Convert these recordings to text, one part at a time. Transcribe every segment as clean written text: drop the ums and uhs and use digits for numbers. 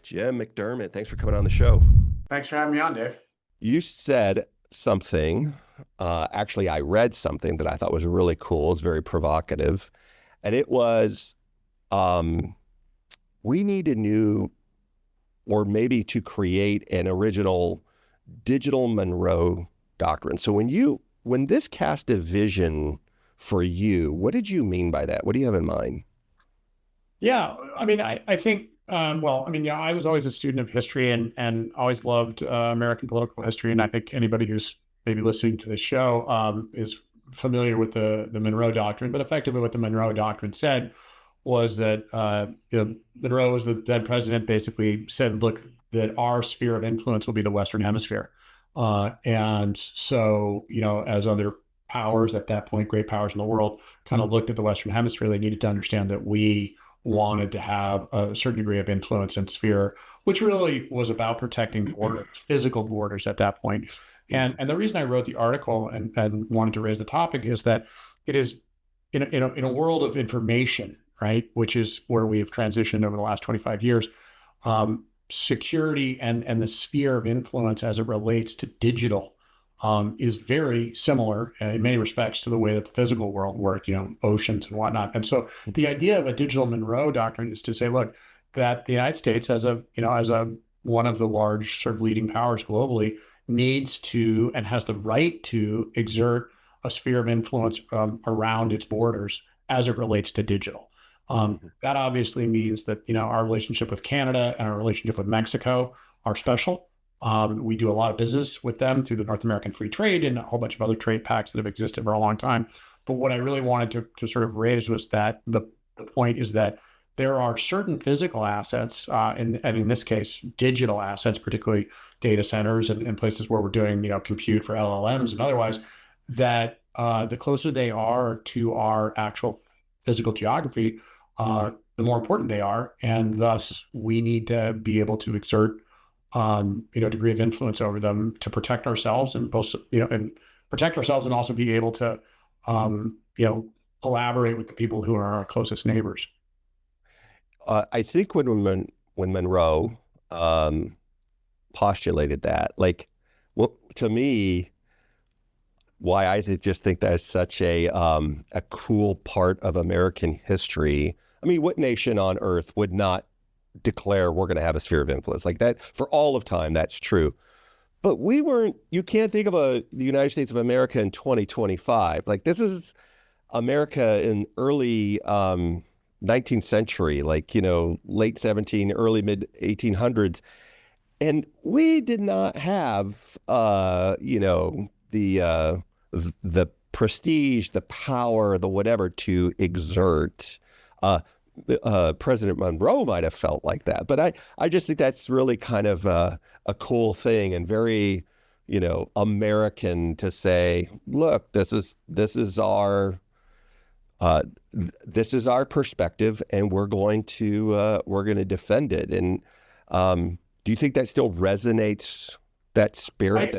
Jim McDermott, thanks for coming on the show. Thanks for having me on, Dave. You said something, actually, I read something that I thought was really cool. It's very provocative. And it was, um, we need a new, or maybe to create an original Digital Monroe Doctrine. So when this cast a vision for you, what did you mean by that? What do you have in mind? Yeah, I think, I was always a student of history and always loved American political history. And I think anybody who's maybe listening to the show is familiar with the Monroe Doctrine. But effectively, what the Monroe Doctrine said was that Monroe, was the then president, basically said, look, that our sphere of influence will be the Western Hemisphere. And so, as other powers at that point, great powers in the world, kind of looked at the Western Hemisphere, they needed to understand that we wanted to have a certain degree of influence and sphere, which really was about protecting borders, physical borders at that point. And the reason I wrote the article and wanted to raise the topic is that it is in a world of information, right, which is where we have transitioned over the last 25 years. Security and the sphere of influence as it relates to digital is very similar in many respects to the way that the physical world worked, oceans and whatnot. And so the idea of a digital Monroe Doctrine is to say, look, that the United States as a one of the large sort of leading powers globally needs to and has the right to exert a sphere of influence around its borders as it relates to digital. That obviously means that, our relationship with Canada and our relationship with Mexico are special. We do a lot of business with them through the North American Free Trade and a whole bunch of other trade pacts that have existed for a long time. But what I really wanted to sort of raise was that the point is that there are certain physical assets, and in this case, digital assets, particularly data centers and places where we're doing, compute for LLMs and otherwise, that the closer they are to our actual physical geography, the more important they are. And thus, we need to be able to exert degree of influence over them to protect ourselves and both, and protect ourselves and also be able to, collaborate with the people who are our closest neighbors. I think when Monroe postulated that, like, well, to me, why just think that's such a cool part of American history. I mean, what nation on earth would not declare we're going to have a sphere of influence like that for all of time? That's true. But you can't think of the United States of America in 2025. Like, this is America in early 19th century, like, late 17, early mid 1800s. And we did not have, the prestige, the power, the whatever to exert. President Monroe might have felt like that, but I just think that's really kind of a cool thing and very, American to say, look, this is our perspective, and we're going to defend it. And do you think that still resonates? That spirit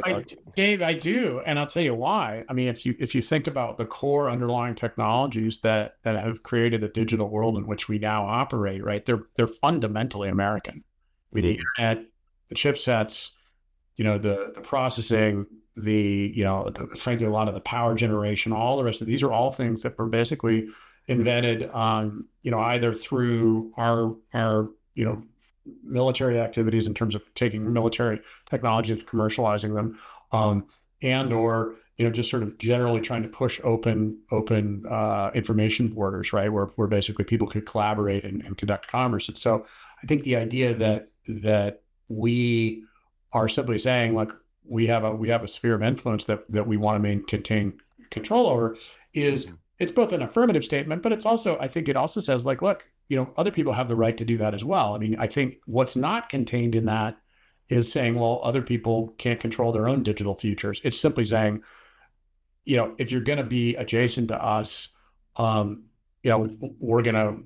Dave, I do, and I'll tell you why. I mean, if you think about the core underlying technologies that have created the digital world in which we now operate, right? They're fundamentally American. With the internet, the chipsets, the processing, frankly, a lot of the power generation, all the rest of these are all things that were basically invented, either through our military activities in terms of taking military technology and commercializing them, and or just sort of generally trying to push open information borders, right, where basically people could collaborate and conduct commerce. And so I think the idea that we are simply saying, like, we have a sphere of influence that we want to contain control over is, it's both an affirmative statement, but I think it also says, like, look, other people have the right to do that as well. I mean, I think what's not contained in that is saying, well, other people can't control their own digital futures. It's simply saying, if you're going to be adjacent to us, we're gonna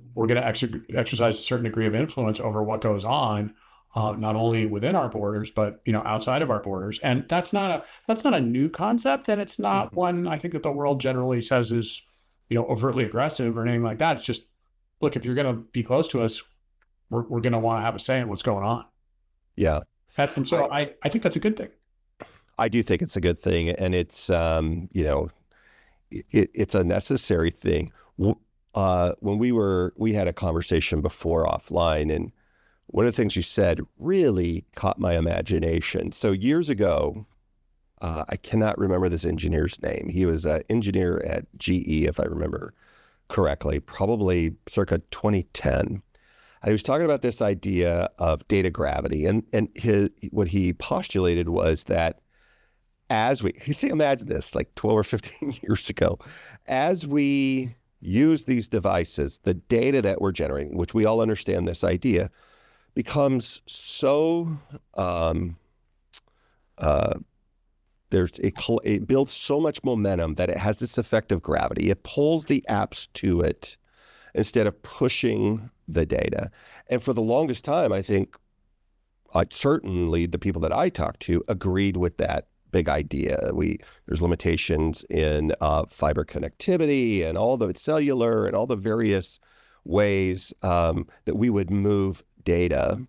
exercise a certain degree of influence over what goes on, not only within our borders, but outside of our borders. And that's not a new concept, and it's not one I think that the world generally says is overtly aggressive or anything like that. It's just, look, if you're going to be close to us, we're going to want to have a say in what's going on. Yeah. And so I, I think that's a good thing. I do think it's a good thing, and it's it's a necessary thing. When we had a conversation before offline, and one of the things you said really caught my imagination. So years ago, I cannot remember this engineer's name. He was an engineer at GE, if I remember correctly, probably circa 2010. And he was talking about this idea of data gravity, and what he postulated was that as we imagine this like 12 or 15 years ago, as we use these devices, the data that we're generating, which we all understand this idea, becomes so uh, it builds so much momentum that it has this effect of gravity. It pulls the apps to it instead of pushing the data. And for the longest time, I think certainly the people that I talked to agreed with that big idea. There's limitations in fiber connectivity and all the cellular and all the various ways that we would move data.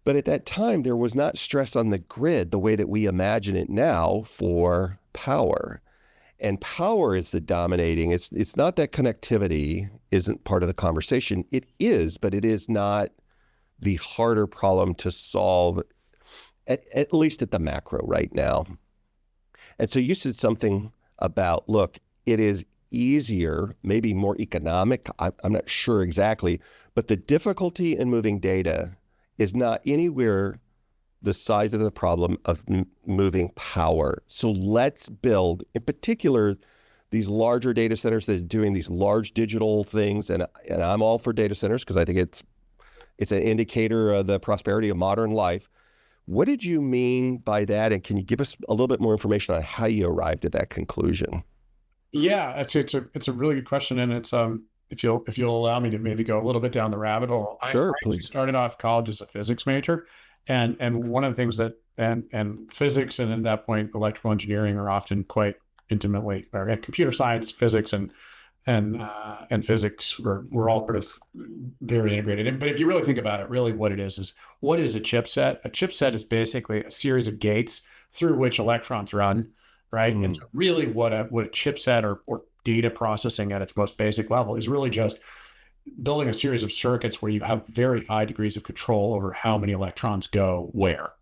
But at that time, there was not stress on the grid the way that we imagine it now for power. And power is the dominating. It's not that connectivity isn't part of the conversation. It is, but it is not the harder problem to solve, at least at the macro right now. And so you said something about, look, it is easier, maybe more economic. I'm not sure exactly, but the difficulty in moving data is not anywhere the size of the problem of moving power. So let's build, in particular, these larger data centers that are doing these large digital things. And I'm all for data centers because I think it's an indicator of the prosperity of modern life. What did you mean by that? And can you give us a little bit more information on how you arrived at that conclusion? Yeah, it's a really good question, and it's if you'll allow me to maybe go a little bit down the rabbit hole. I Sure, actually please. started off college as a physics major, and one of the things that and physics and at that point electrical engineering are often quite intimately, or computer science, physics, and physics were all sort of very integrated. But if you really think about it, really what it is what is a chipset? A chipset is basically a series of gates through which electrons run, right? And so really what a chipset or data processing at its most basic level is really just building a series of circuits where you have very high degrees of control over how many electrons go where.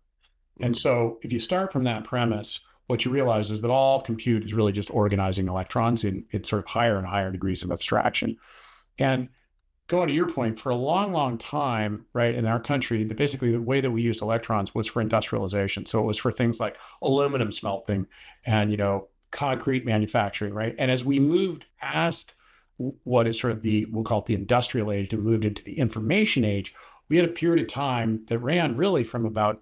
And so if you start from that premise, what you realize is that all compute is really just organizing electrons in sort of higher and higher degrees of abstraction. And going to your point, for a long, long time, right, in our country, basically the way that we used electrons was for industrialization. So it was for things like aluminum smelting and, concrete manufacturing, right? And as we moved past what is sort of we'll call it the industrial age, and moved into the information age, we had a period of time that ran really from about,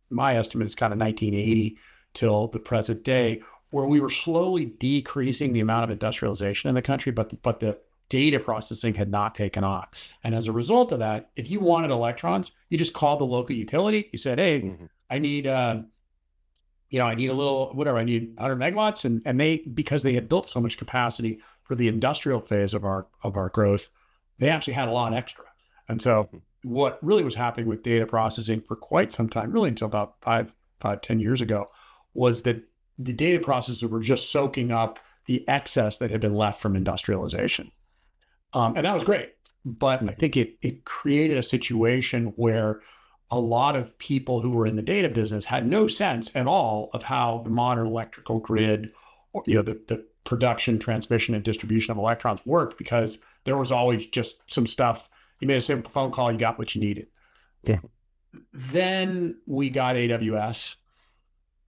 my estimate is kind of 1980 till the present day, where we were slowly decreasing the amount of industrialization in the country, but the data processing had not taken off. And as a result of that, if you wanted electrons, you just called the local utility. You said, hey, I need I need a little, whatever, I need 100 megawatts. And they, because they had built so much capacity for the industrial phase of our growth, they actually had a lot extra. And so what really was happening with data processing for quite some time, really until about 10 years ago, was that the data processors were just soaking up the excess that had been left from industrialization. And that was great. But I think it created a situation where a lot of people who were in the data business had no sense at all of how the modern electrical grid, or the production, transmission, and distribution of electrons worked, because there was always just some stuff. You made a simple phone call, you got what you needed. Yeah. Then we got AWS,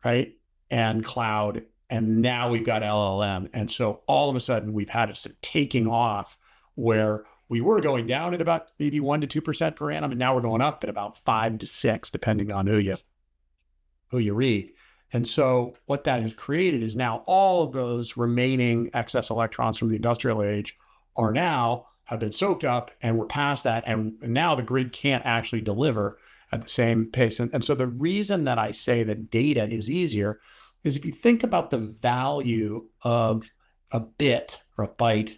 right? And cloud. And now we've got LLM. And so all of a sudden we've had a taking off where we were going down at about maybe 1% to 2% per annum. And now we're going up at about 5 to 6, depending on who you read. And so what that has created is now all of those remaining excess electrons from the industrial age have been soaked up, and we're past that. And now the grid can't actually deliver at the same pace. And so the reason that I say that data is easier is if you think about the value of a bit or a byte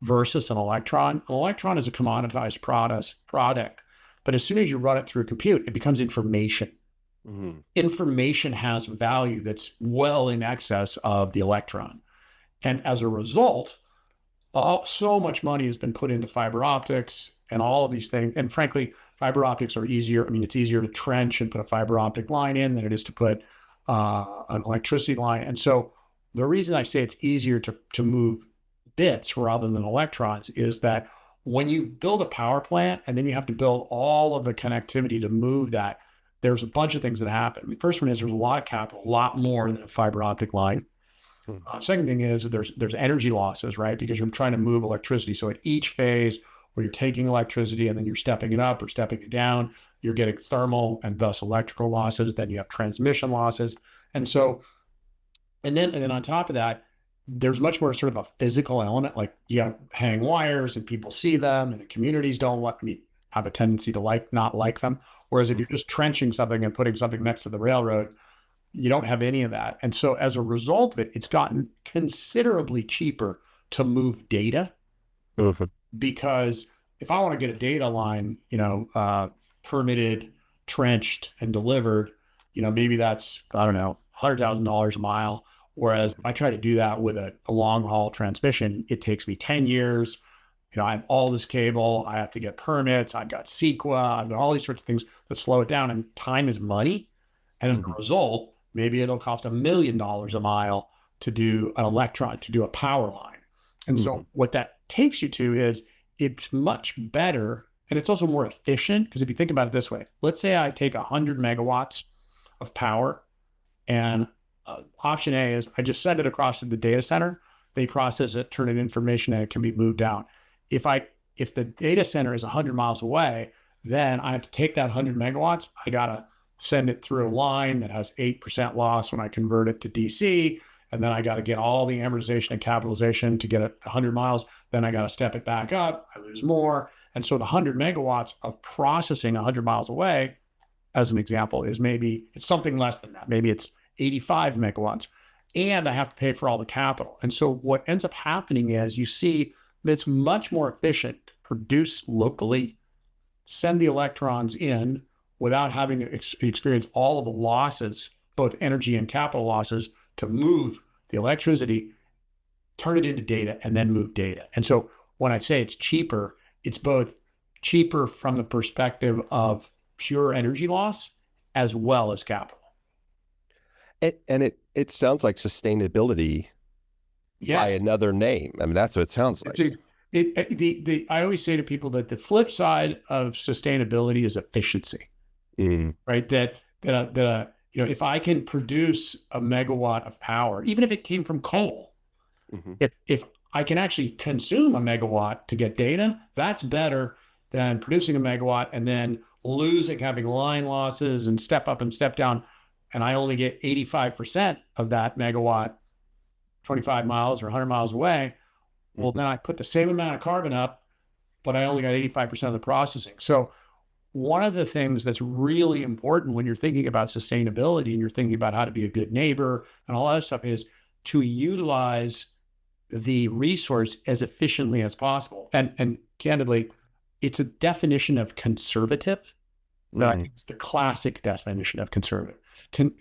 versus an electron is a commoditized product But as soon as you run it through compute, it becomes information. Mm-hmm. Information has value that's well in excess of the electron. And as a result, so much money has been put into fiber optics and all of these things. And frankly, fiber optics are easier. I mean, it's easier to trench and put a fiber optic line in than it is to put an electricity line. And so the reason I say it's easier to move bits rather than electrons is that when you build a power plant and then you have to build all of the connectivity to move that, there's a bunch of things that happen. The first one is there's a lot of capital, a lot more than a fiber optic line. Second thing is there's energy losses, right? Because you're trying to move electricity. So at each phase where you're taking electricity and then you're stepping it up or stepping it down, you're getting thermal and thus electrical losses. Then you have transmission losses. And so, and then on top of that, there's much more sort of a physical element. Like you have hang wires and people see them and the communities don't have a tendency to not like them. Whereas if you're just trenching something and putting something next to the railroad, you don't have any of that. And so as a result of it, it's gotten considerably cheaper to move data because if I want to get a data line, permitted, trenched, and delivered, maybe that's, I don't know, $100,000 a mile. Whereas if I try to do that with a long haul transmission, it takes me 10 years. I have all this cable. I have to get permits. I've got CEQA. I've got all these sorts of things that slow it down. And time is money. And as a result, maybe it'll cost $1 million a mile to do an electron, to do a power line. And so what that takes you to is it's much better. And it's also more efficient because if you think about it this way, let's say I take 100 megawatts of power and option A is I just send it across to the data center. They process it, turn it into information, and it can be moved down. If the data center is 100 miles away, then I have to take that 100 megawatts. I got to send it through a line that has 8% loss when I convert it to DC. And then I got to get all the amortization and capitalization to get it 100 miles. Then I got to step it back up. I lose more. And so the 100 megawatts of processing 100 miles away, as an example, is it's something less than that. Maybe it's 85 megawatts. And I have to pay for all the capital. And so what ends up happening is you see that it's much more efficient to produce locally, send the electrons in without having to experience all of the losses, both energy and capital losses, to move the electricity, turn it into data, and then move data. And so when I say it's cheaper, it's both cheaper from the perspective of pure energy loss as well as capital. And it sounds like sustainability by another name. I mean, that's what it sounds like. I always say to people that the flip side of sustainability is efficiency. Right? That if I can produce a megawatt of power, even if it came from coal, if I can actually consume a megawatt to get data, that's better than producing a megawatt and then having line losses and step up and step down. And I only get 85% of that megawatt 25 miles or 100 miles away. Well, then I put the same amount of carbon up, but I only got 85% of the processing. So one of the things that's really important when you're thinking about sustainability and you're thinking about how to be a good neighbor and all that stuff is to utilize the resource as efficiently as possible. And candidly, it's a definition of conservative. But I think it's the classic definition of conservative.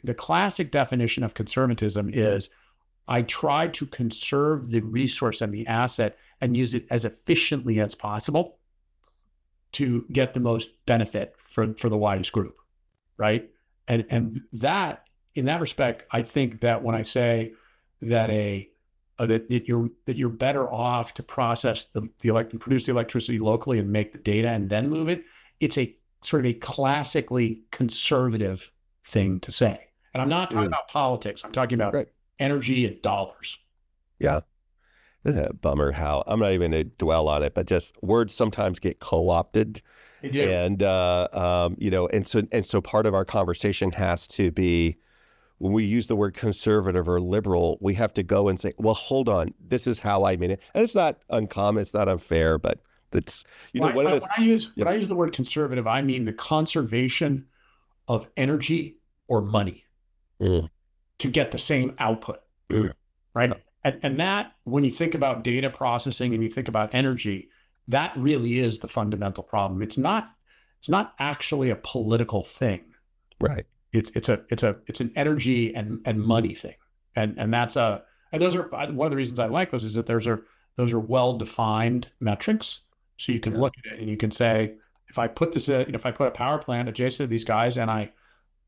The classic definition of conservatism is I try to conserve the resource and the asset and use it as efficiently as possible to get the most benefit for the widest group, right? And that, in that respect, I think that when I say that that you're better off to process produce the electricity locally and make the data and then move it, it's a sort of a classically conservative thing to say. And I'm not talking about politics. I'm talking about energy and dollars. Yeah. Bummer how I'm not even going to dwell on it, but just words sometimes get co-opted. They do. And, and so part of our conversation has to be when we use the word conservative or liberal, we have to go and say, well, hold on, this is how I mean it. And it's not uncommon. It's not unfair, but it's, when I use the word conservative, I mean the conservation of energy or money to get the same output, right? And that, when you think about data processing and you think about energy, that really is the fundamental problem. It's not It's not actually a political thing. Right. It's an energy and money thing. And that's and those are one of the reasons I like those is that those are well-defined metrics. So you can Yeah. look at it and you can say, if I put this in, if I put a power plant adjacent to these guys and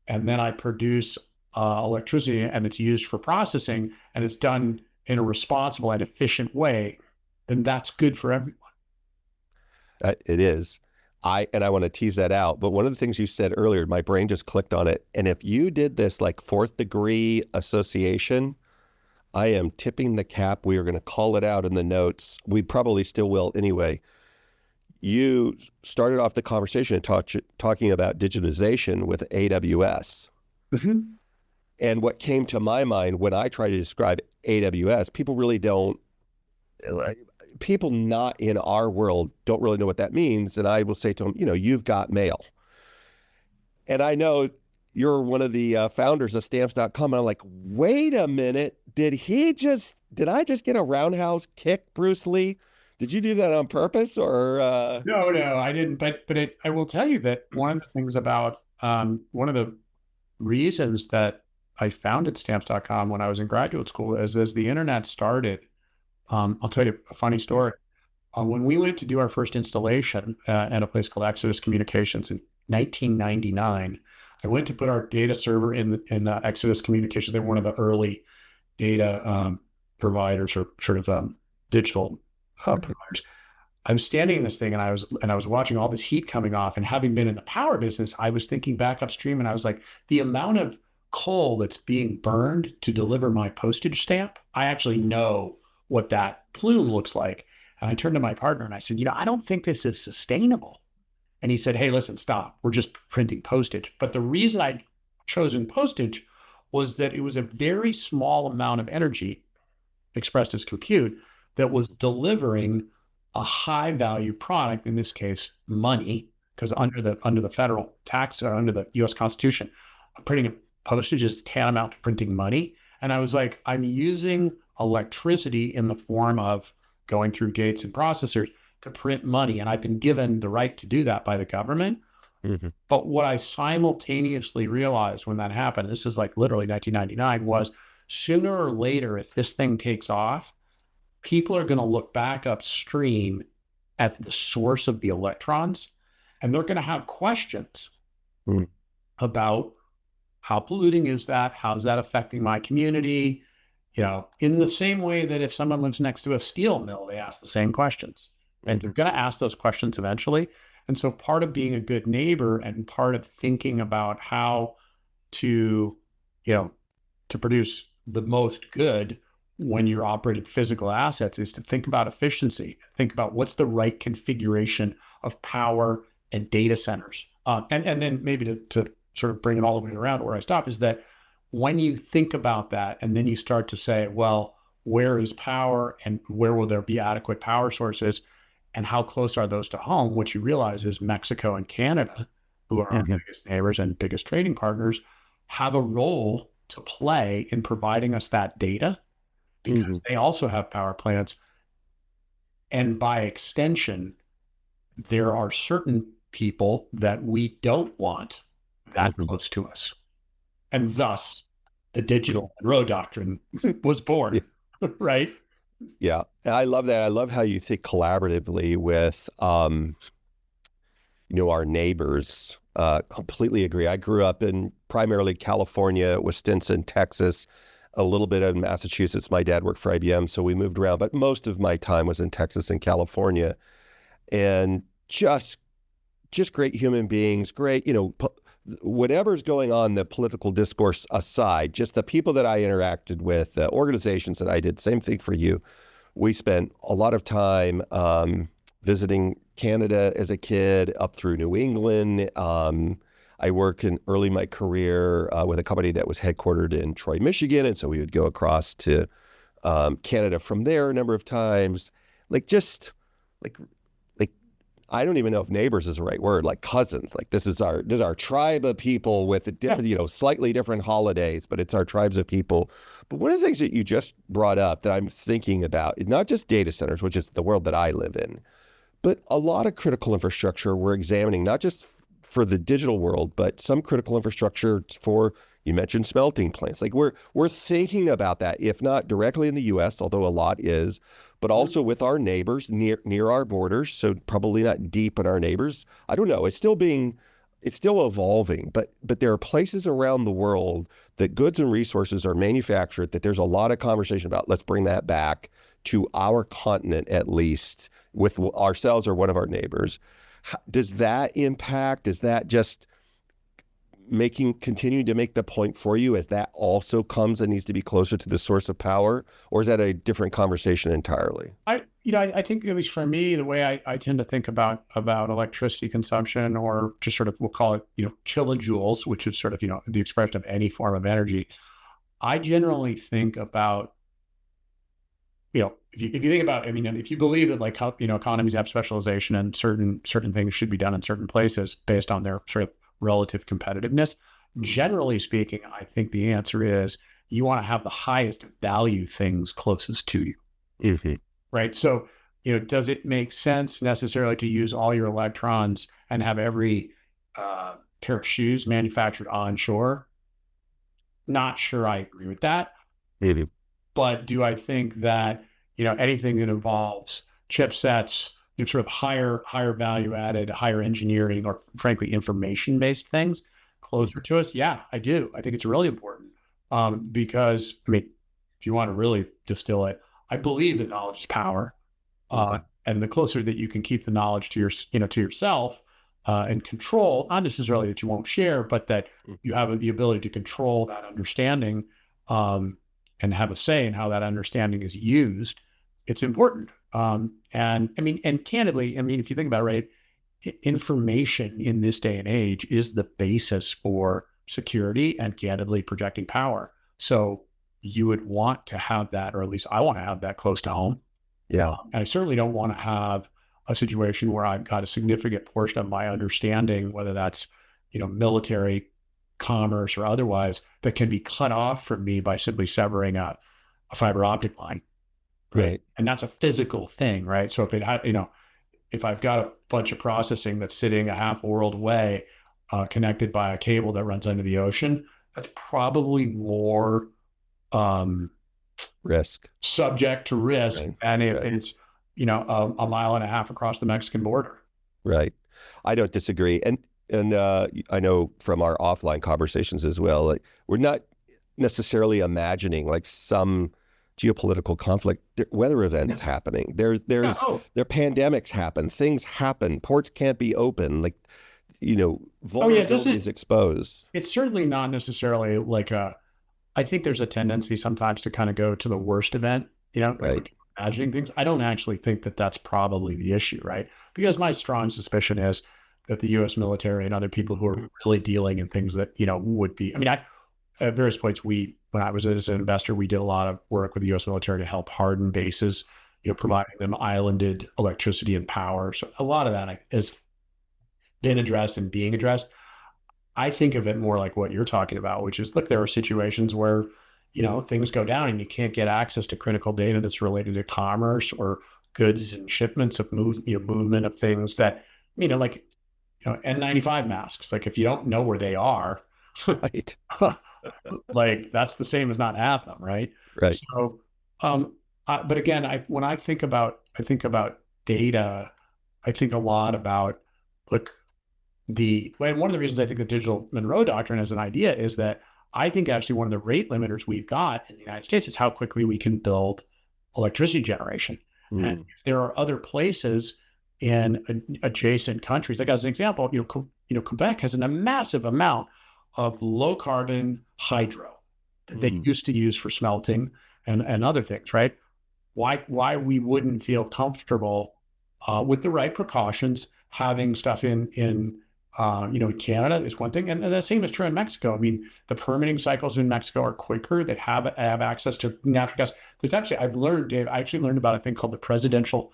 then I produce electricity and it's used for processing and it's done in a responsible and efficient way, then that's good for everyone. It is. I want to tease that out. But one of the things you said earlier, my brain just clicked on it. And if you did this like fourth degree association, I am tipping the cap. We are going to call it out in the notes. We probably still will anyway. You started off the conversation talking about digitization with AWS. Mm-hmm. And what came to my mind when I try to describe AWS, people really don't, people not in our world don't really know what that means. And I will say to them, you've got mail. And I know you're one of the founders of stamps.com. And I'm like, wait a minute. Did I just get a roundhouse kick, Bruce Lee? Did you do that on purpose or? No, I didn't. But I will tell you that one of the things about one of the reasons that I founded stamps.com when I was in graduate school is as the internet started, I'll tell you a funny story. When we went to do our first installation at a place called Exodus Communications in 1999, I went to put our data server in Exodus Communications. They were one of the early data providers or sort of digital providers. I was standing in this thing and I was watching all this heat coming off, and having been in the power business, I was thinking back upstream and I was like, the amount of coal that's being burned to deliver my postage stamp, I actually know what that plume looks like. And I turned to my partner and I said, I don't think this is sustainable. And he said, hey, listen, stop. We're just printing postage. But the reason I'd chosen postage was that it was a very small amount of energy expressed as compute that was delivering a high value product, in this case, money, because under the federal tax or under the US Constitution, printing postage is tantamount to printing money. And I was like, I'm using electricity in the form of going through gates and processors to print money. And I've been given the right to do that by the government. Mm-hmm. But what I simultaneously realized when that happened, this is like literally 1999, was sooner or later, if this thing takes off, people are going to look back upstream at the source of the electrons, and they're going to have questions about how polluting is that? How's that affecting my community? In the same way that if someone lives next to a steel mill, they ask the same questions. And they're going to ask those questions eventually. And so part of being a good neighbor and part of thinking about how to produce the most good when you're operating physical assets is to think about efficiency, think about what's the right configuration of power and data centers. And then maybe to sort of bring it all the way around where I stop is that when you think about that and then you start to say, well, where is power and where will there be adequate power sources and how close are those to home? What you realize is Mexico and Canada, who are our biggest neighbors and biggest trading partners, have a role to play in providing us that data because they also have power plants. And by extension, there are certain people that we don't want that close to us. And thus, the Digital Monroe Doctrine was born, right? Yeah. And I love that. I love how you think collaboratively with, our neighbors. Completely agree. I grew up in primarily California, Wisconsin, Texas, a little bit in Massachusetts. My dad worked for IBM, so we moved around, but most of my time was in Texas and California. And just great human beings, great, whatever's going on, the political discourse aside, just the people that I interacted with, the organizations that I did, same thing for you. We spent a lot of time visiting Canada as a kid, up through New England. I worked in early my career with a company that was headquartered in Troy, Michigan. And so we would go across to Canada from there a number of times. Like I don't even know if neighbors is the right word, like cousins. Like this is our tribe of people with slightly different holidays, but it's our tribes of people. But one of the things that you just brought up that I'm thinking about, not just data centers, which is the world that I live in, but a lot of critical infrastructure we're examining, not just for the digital world, but some critical infrastructure for, you mentioned smelting plants. Like we're thinking about that, if not directly in the U.S., although a lot is, but also with our neighbors near our borders. So probably not deep in our neighbors. I don't know. It's still evolving, but there are places around the world that goods and resources are manufactured that there's a lot of conversation about. Let's bring that back to our continent, at least with ourselves or one of our neighbors. Does that impact? Is that just continuing to make the point for you as that also comes and needs to be closer to the source of power? Or is that a different conversation entirely? I think, at least for me, the way I tend to think about electricity consumption, or just sort of, we'll call it, kilojoules, which is sort of, the expression of any form of energy. I generally think about, if you think about, if you believe that, like, how, economies have specialization and certain things should be done in certain places based on their sort of relative competitiveness, generally speaking, I think the answer is you want to have the highest value things closest to you. Mm-hmm. Right. So, does it make sense necessarily to use all your electrons and have every pair of shoes manufactured onshore? Not sure I agree with that. Mm-hmm. But do I think that, anything that involves chipsets, sort of higher value added, higher engineering, or frankly, information-based things closer to us? Yeah, I do. I think it's really important. Because, if you want to really distill it, I believe that knowledge is power. And the closer that you can keep the knowledge to to yourself, and control, not necessarily that you won't share, but that you have the ability to control that understanding, and have a say in how that understanding is used, it's important. And candidly, if you think about it, right, information in this day and age is the basis for security and, candidly, projecting power. So you would want to have that, or at least I want to have that, close to home. Yeah. And I certainly don't want to have a situation where I've got a significant portion of my understanding, whether that's, military, commerce, or otherwise, that can be cut off from me by simply severing a fiber optic line. Right. And that's a physical thing, right? So if it had, if I've got a bunch of processing that's sitting a half world away, connected by a cable that runs under the ocean, that's probably more risk subject to risk, right. and if right. it's a mile and a half across the Mexican border. Right. I don't disagree, and I know from our offline conversations as well, like, we're not necessarily imagining like some geopolitical conflict. Weather events happening. There pandemics happen. Things happen. Ports can't be open. Like, vulnerability is exposed. It's certainly not necessarily like I think there's a tendency sometimes to kind of go to the worst event, right. Imagining things. I don't actually think that that's probably the issue, right? Because my strong suspicion is that the U.S. military and other people who are really dealing in things that, would be, at various points, when I was as an investor, we did a lot of work with the U.S. military to help harden bases, providing them islanded electricity and power. So a lot of that has been addressed and being addressed. I think of it more like what you're talking about, which is, look, there are situations where, things go down and you can't get access to critical data that's related to commerce or goods and shipments of movement of things that, like, N95 masks. Like, if you don't know where they are, right. like, that's the same as not having them, right? Right. So, but again, when I think about data, I think a lot about, look, and one of the reasons I think the Digital Monroe Doctrine as an idea is that I think actually one of the rate limiters we've got in the United States is how quickly we can build electricity generation. And if there are other places in adjacent countries, like as an example, Quebec has a massive amount of low carbon hydro that they used to use for smelting and other things, right? Why we wouldn't feel comfortable with the right precautions having stuff in Canada is one thing, and the same is true in Mexico. The permitting cycles in Mexico are quicker. They have access to natural gas. There's actually, Dave, I actually learned about a thing called the presidential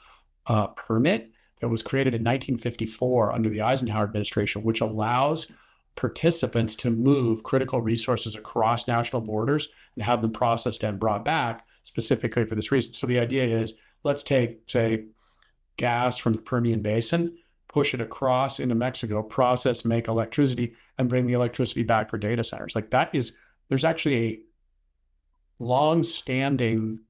permit that was created in 1954 under the Eisenhower administration, which allows participants to move critical resources across national borders and have them processed and brought back specifically for this reason. So the idea is, let's take, say, gas from the Permian Basin, push it across into Mexico, process, make electricity, and bring the electricity back for data centers. Like there's actually a long-standing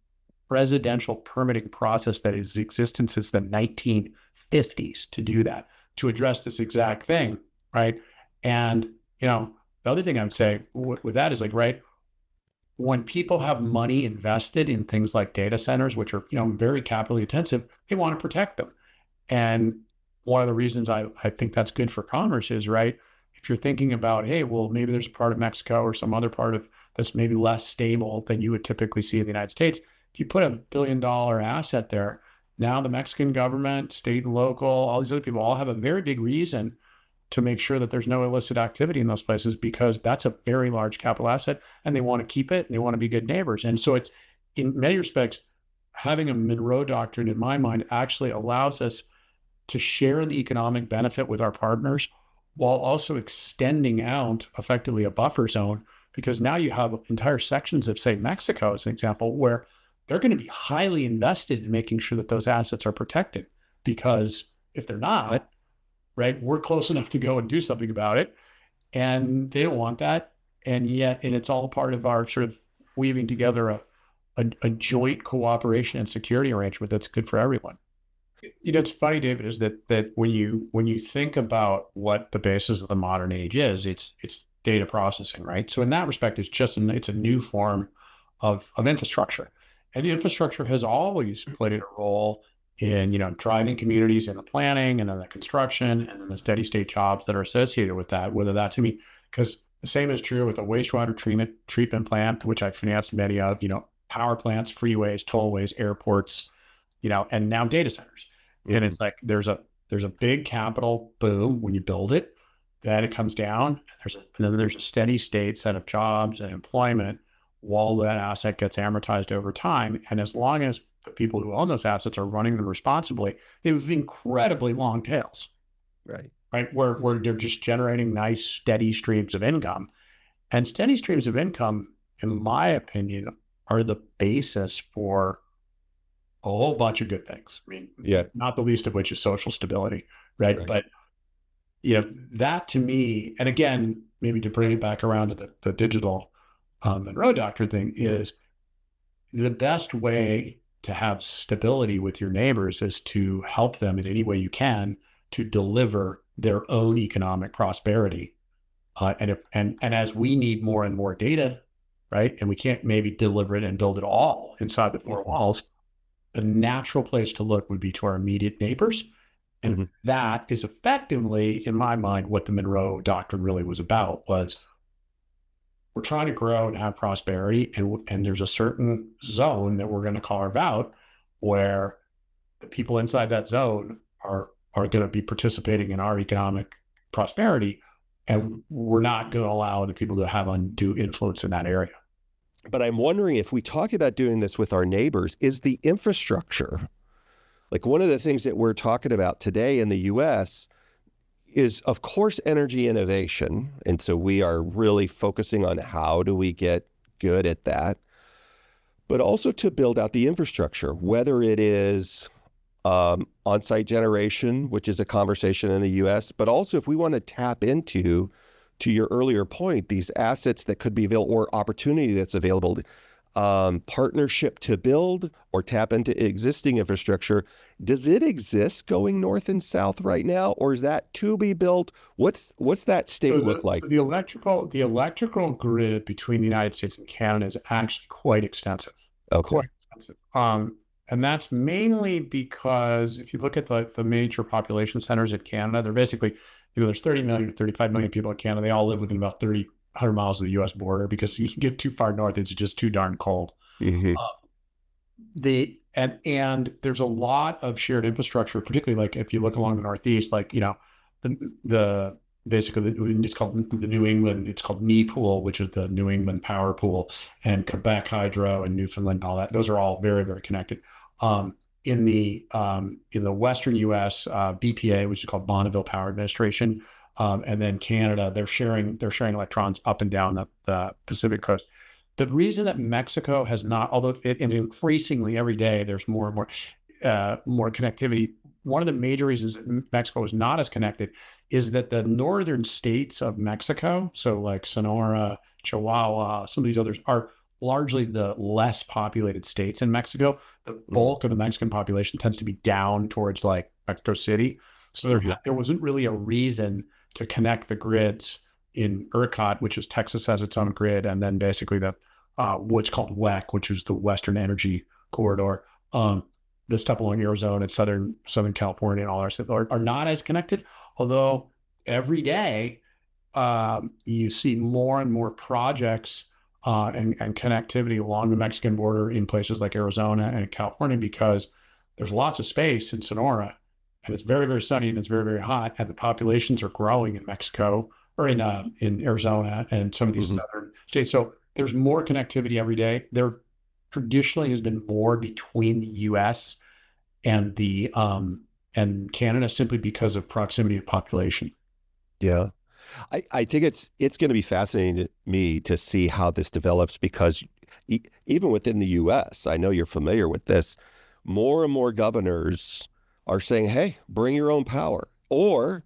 presidential permitting process that has existed since the 1950s to do that, to address this exact thing, right? And, the other thing I would say with that is like, right, when people have money invested in things like data centers, which are, very capitally intensive, they want to protect them. And one of the reasons I think that's good for commerce is, right, if you're thinking about, hey, well, maybe there's a part of Mexico or some other part of that's maybe less stable than you would typically see in the United States, if you put $1 billion asset there, now the Mexican government, state and local, all these other people all have a very big reason to make sure that there's no illicit activity in those places, because that's a very large capital asset and they want to keep it and they want to be good neighbors. And so it's, in many respects, having a Monroe Doctrine, in my mind, actually allows us to share the economic benefit with our partners while also extending out effectively a buffer zone, because now you have entire sections of, say, Mexico, as an example, where they're going to be highly invested in making sure that those assets are protected. Because if they're not, right, we're close enough to go and do something about it. And they don't want that. And it's all part of our sort of weaving together a joint cooperation and security arrangement that's good for everyone. It's funny, David, is that when you think about what the basis of the modern age is, it's data processing, right? So in that respect, it's a new form of infrastructure. And the infrastructure has always played a role in, driving communities in the planning and then the construction and then the steady state jobs that are associated with that, whether that's, because the same is true with a wastewater treatment plant, which I financed many of, power plants, freeways, tollways, airports, and now data centers. Mm-hmm. And it's like, there's a big capital boom when you build it, then it comes down, and then there's a steady state set of jobs and employment while that asset gets amortized over time. And as long as the people who own those assets are running them responsibly, they have incredibly long tails. Right. Where they're just generating nice, steady streams of income. And steady streams of income, in my opinion, are the basis for a whole bunch of good things. Not the least of which is social stability, right? But, that to me, and again, maybe to bring it back around to the digital Monroe Doctrine thing, is the best way to have stability with your neighbors is to help them in any way you can to deliver their own economic prosperity. And as we need more and more data, right, and we can't maybe deliver it and build it all inside the four walls, the natural place to look would be to our immediate neighbors. And that is effectively, in my mind, what the Monroe Doctrine really was about. Was we're trying to grow and have prosperity, and there's a certain zone that we're going to carve out where the people inside that zone are going to be participating in our economic prosperity, and we're not going to allow the people to have undue influence in that area. But I'm wondering, if we talk about doing this with our neighbors, is the infrastructure, like one of the things that we're talking about today in the U.S. is, of course, energy innovation. And so we are really focusing on how do we get good at that, but also to build out the infrastructure, whether it is on-site generation, which is a conversation in the U.S., but also if we want to tap into, to your earlier point, these assets that could be available or opportunity that's available, partnership to build or tap into existing infrastructure. Does it exist going north and south right now, or is that to be built? What's that state look like? So the electrical grid between the United States and Canada is actually quite extensive. Okay. Quite extensive. And that's mainly because if you look at the major population centers in Canada, they're basically, there's 30 million to 35 million people in Canada. They all live within about 100 miles of the U.S. border, because you can get too far north, it's just too darn cold. Mm-hmm. And there's a lot of shared infrastructure, particularly like if you look along the Northeast, like, basically it's called the New England, it's called NE Pool, which is the New England Power Pool, and Quebec Hydro and Newfoundland and all that. Those are all very, very connected. In the Western U.S., BPA, which is called Bonneville Power Administration, and then Canada, they're sharing electrons up and down the Pacific coast. The reason that Mexico has not, although and increasingly every day there's more and more connectivity, one of the major reasons that Mexico is not as connected is that the northern states of Mexico, so like Sonora, Chihuahua, some of these others, are largely the less populated states in Mexico. The Mm, bulk of the Mexican population tends to be down towards like Mexico City. So mhm. there wasn't really a reason to connect the grids in ERCOT, which is Texas has its own grid, and then basically the what's called WEC, which is the Western Energy Corridor. The stuff along Arizona and Southern California and all our stuff are not as connected. Although every day you see more and more projects and connectivity along the Mexican border in places like Arizona and California because there's lots of space in Sonora and it's very, very sunny and it's very, very hot and the populations are growing in Mexico or in Arizona and some of these Mhm. southern states. So there's more connectivity every day. There traditionally has been more between the U.S. And Canada simply because of proximity of population. Yeah. I think it's going to be fascinating to me to see how this develops because even within the U.S., I know you're familiar with this, more and more governors are saying, hey, bring your own power. Or,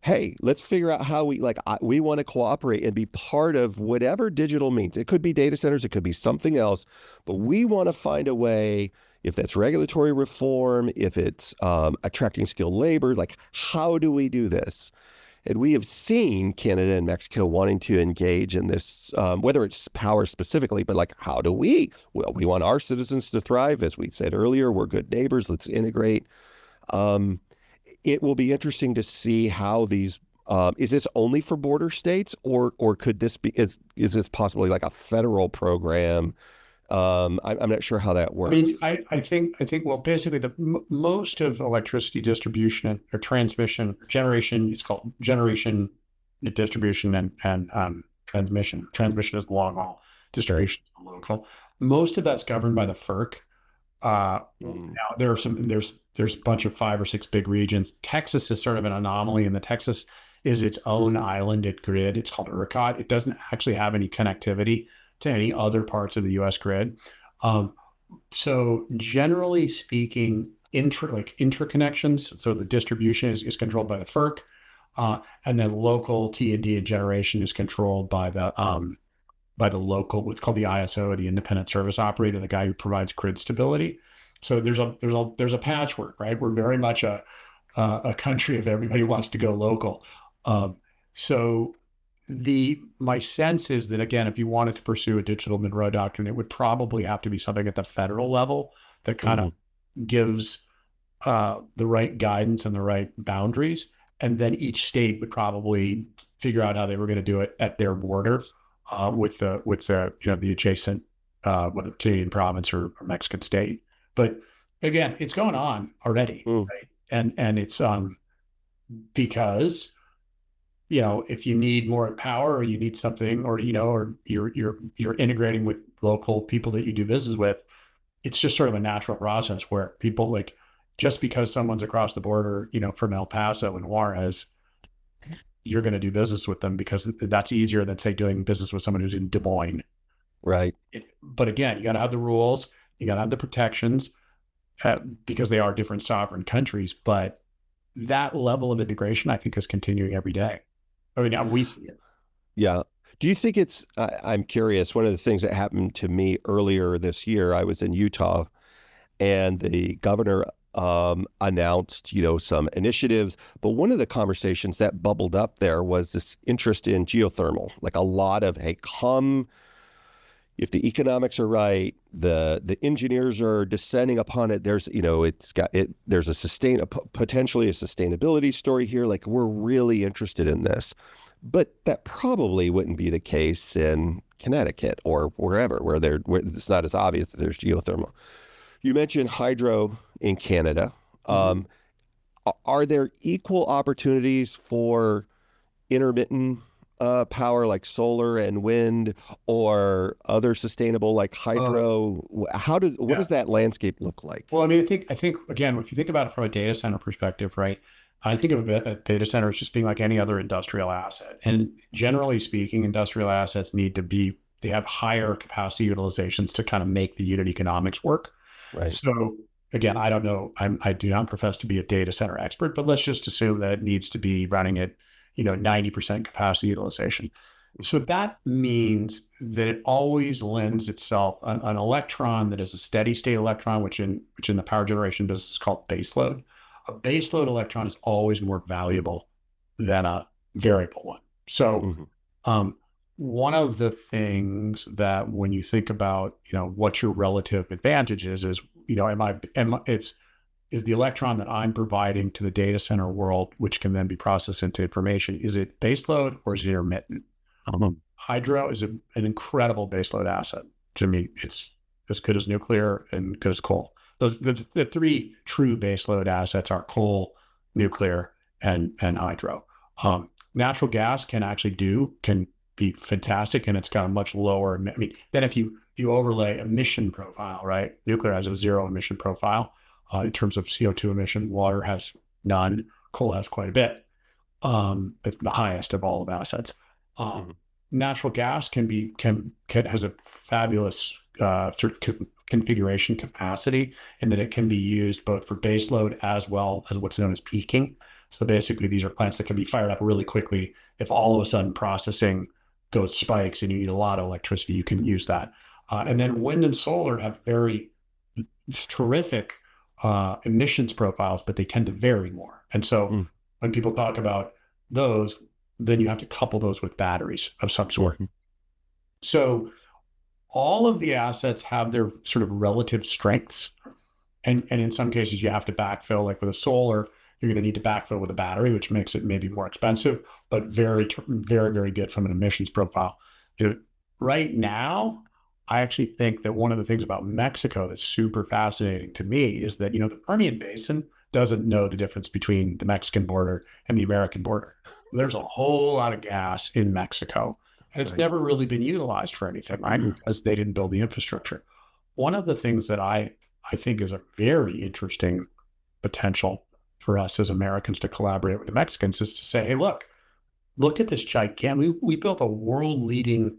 hey, let's figure out how we want to cooperate and be part of whatever digital means. It could be data centers, it could be something else, but we want to find a way, if that's regulatory reform, if it's attracting skilled labor, like how do we do this? And we have seen Canada and Mexico wanting to engage in this, whether it's power specifically, but like, how do we? Well, we want our citizens to thrive. As we said earlier, we're good neighbors. Let's integrate. Um, it will be interesting to see how these. Is this only for border states, or could this be? Is this possibly like a federal program? I'm not sure how that I mean, works. I think, well, basically, most of electricity distribution or transmission, generation, it's called generation, distribution, and transmission. Transmission is the long haul, Right. distribution is the local. Most of that's governed by the FERC. Mm, Now there's a bunch of 5 or 6 big regions. Texas is sort of an anomaly, and the Texas is its own islanded grid. It's called ERCOT. It doesn't actually have any connectivity to any other parts of the U.S. grid. Um, so generally speaking, interconnections, so the distribution is controlled by the FERC, and then local T&D and generation is controlled by the local, what's called the ISO, the independent service operator, the guy who provides grid stability. So there's a patchwork, right? We're very much a country of everybody wants to go local. Um, so my sense is that again, if you wanted to pursue a digital Monroe Doctrine, it would probably have to be something at the federal level that kind of mhm. gives the right guidance and the right boundaries, and then each state would probably figure out how they were going to do it at their border with the the adjacent whether Canadian province or Mexican state. But again, it's going on already, Mm, right? And it's because if you need more power or you need something or or you're integrating with local people that you do business with, it's just sort of a natural process where people like just because someone's across the border, from El Paso and Juarez, you're going to do business with them because that's easier than say doing business with someone who's in Des Moines. right. But again, you got to have the rules, you got to have the protections because they are different sovereign countries. But that level of integration, I think, is continuing every day. I mean, we see it. Yeah. Do you think I'm curious. One of the things that happened to me earlier this year, I was in Utah and the governor announced, some initiatives. But one of the conversations that bubbled up there was this interest in geothermal, like a lot of, hey, come if the economics are right, the engineers are descending upon it. There's it's got it. There's potentially a sustainability story here. Like we're really interested in this, but that probably wouldn't be the case in Connecticut or wherever where it's not as obvious that there's geothermal. You mentioned hydro in Canada. Mhm. Um, are there equal opportunities for intermittent power like solar and wind or other sustainable like Uh, hydro? What yeah. does that landscape look like? Well, I mean, I think again, if you think about it from a data center perspective, right? I think of a data center as just being like any other industrial asset. And generally speaking, industrial assets they have higher capacity utilizations to kind of make the unit economics work. Right. So again, I don't know. I do not profess to be a data center expert, but let's just assume that it needs to be running at, 90% capacity utilization. So that means that it always lends itself an electron that is a steady state electron, which in the power generation business is called baseload. A baseload electron is always more valuable than a variable one. So Hmm. um, one of the things that when you think about, what your relative advantage is, is the electron that I'm providing to the data center world, which can then be processed into information, is it baseload or is it intermittent? Hydro is an incredible baseload asset. To me, it's as good as nuclear and good as coal. The three true baseload assets are coal, nuclear, and hydro. Natural gas can be fantastic, and it's got a much lower. Then if you overlay emission profile, right? Nuclear has a zero emission profile in terms of CO2 emission. Water has none. Coal has quite a bit. It's the highest of all of assets. Um, Hmm. Natural gas has a fabulous sort of configuration capacity, in that it can be used both for base load as well as what's known as peaking. So basically, these are plants that can be fired up really quickly. If all of a sudden processing goes spikes and you need a lot of electricity, you can use that. And then wind and solar have very terrific emissions profiles, but they tend to vary more. And so when people talk about those, then you have to couple those with batteries of some sort. Hmm. So all of the assets have their sort of relative strengths. And in some cases, you have to backfill, like with a solar, you're going to need to backfill with a battery, which makes it maybe more expensive, but very, very, very good from an emissions profile. Right now, I actually think that one of the things about Mexico that's super fascinating to me is that, the Permian Basin doesn't know the difference between the Mexican border and the American border. There's a whole lot of gas in Mexico, and it's Right. never really been utilized for anything, right? Because they didn't build the infrastructure. One of the things that I think is a very interesting potential for us as Americans to collaborate with the Mexicans is to say, hey, look at this gigantic, we built a world leading